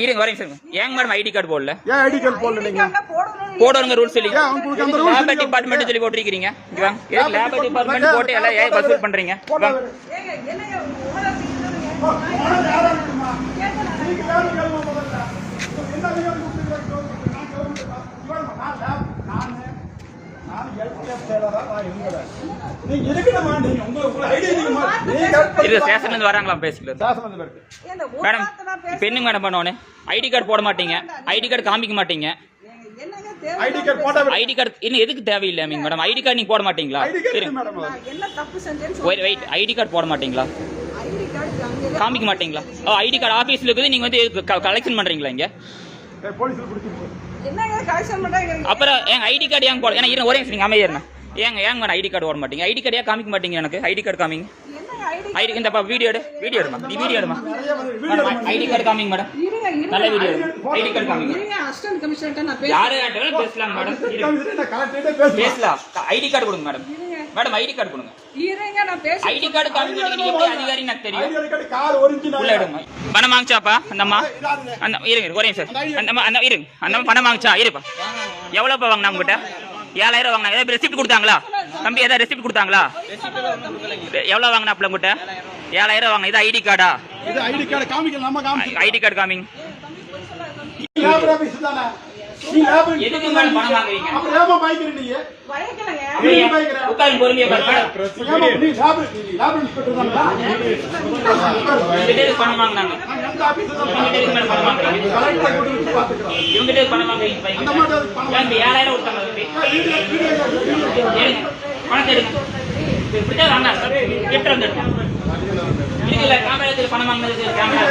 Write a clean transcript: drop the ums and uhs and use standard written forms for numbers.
இருங்க வரேன் சார். ஏங்க மேடம் ஐடி கார்டு போடல? ஏன் ஐடி கார்டு போடல நீங்க? போடுறவங்க ரூல்ஸ் இல்லையா? லேபர் டிபார்ட்மெண்ட் சொல்லி போட்டுருக்கீங்க. இங்க வாங்க. ஏன் லேபர் டிபார்ட்மெண்ட் போட்டு எல்லாம் ஏன் வசூல் பண்றீங்க? வாங்க. ஸ்டேஷன்ல இருந்து வராங்களா பேசிக்கலாம் மேடம். இப்ப என்ன மேடம் பண்ணோன்னு ஐடி கார்டு போட மாட்டீங்க, ஐடி கார்டு காமிக்க மாட்டீங்க. ஐடி கார்டு இன்னும் எதுக்கு தேவையில்லை மேடம்? ஐடி கார்டு நீங்க போட மாட்டீங்களா? வெயிட், ஐடி கார்டு போட மாட்டீங்களா? காமிக்க மாட்டீங்களா? ஐடி கார்டு ஆபீஸ்ல இருக்குது, நீங்க வந்து கலெக்ஷன் பண்றீங்களா இங்க? அப்புறம் எங்க ஐடி கார்டு ஏங்க போட? ஏன்னா ஒரே நீங்க அமையறேன். ஏங்க மேடம் ஐடி கார்டு போட மாட்டீங்க? ஐடி கார்டு ஏன் காமிக்க மாட்டீங்க? எனக்கு ஐடி கார்டு காமிங்க. ஐடி இந்த வீடியோ எடுமா, நீ வீடியோ எடுமா. ஐடி கார்டு காமிங்க மேடம், நல்ல வீடியோ எடு. ஐடி கார்டு காமிங்க. அசிஸ்டன்ட் கமிஷனர்ட்ட நான் யாரு கேட்டாலும் பேசலாம் மேடம். பேசலாம். ஐடி கார்டு கொடுங்க மேடம். மேடம் ஐடி கார்டு கொடுங்க. இருங்க நான் பேச. ஐடி கார்டு காமிங்க. நீங்க எப்படி அதிகாரி எனக்கு தெரியும். உள்ள எடுங்க. பணம் வாங்குச்சாப்பா அந்த அம்மா? அந்த இருங்க ஒரே சார். அந்த அம்மா இருங்க. அந்த அம்மா பணம் வாங்குச்சா? இருப்பா. எவ்வளவுப்பா வாங்கினா உங்ககிட்ட? 7000 வாங்கினா. ஏதாவது ரெசிப்ட் கொடுத்தாங்களா தம்பி? ஏதாவது ரெசிப்ட் கொடுத்தாங்களா? எவ்வளவு வாங்கினாப்ல உங்ககிட்ட? 7000 வாங்க. இது ஐடி கார்டா? இது ஐடி கார்டு காமிக்க. நம்ம காமிக்க. ஐடி கார்டு காமிங்க. லேபர் ஆபீஸ் தானே? நீ லேபர் எதுக்கு மேடம் பணம் வாங்குறீங்க? அப்ப ஏமா பைக்கிறீங்க? வயக்கலங்க. நீ பைக்கற உட்கார்ந்து பொறுமையா பாருங்க. நீ லேபர் இன்ஸ்பெக்டர் தானே? இவங்க பணம் வாங்குனாங்க. அந்த ஆபீஸ் தான் இவங்க பணம் வாங்குறாங்க. கலெக்டர் கொடுத்து பாத்துக்கறோம். இவங்க பணம் வாங்குறீங்க பையன். ஏன் 7000 கொடுத்தாங்க தம்பி? பணத்தை எடுங்க. இப்படியே வாங்க. கிட்ட வந்து எடுங்க. இல்ல கேமரால பணம் வாங்குனது கேமரா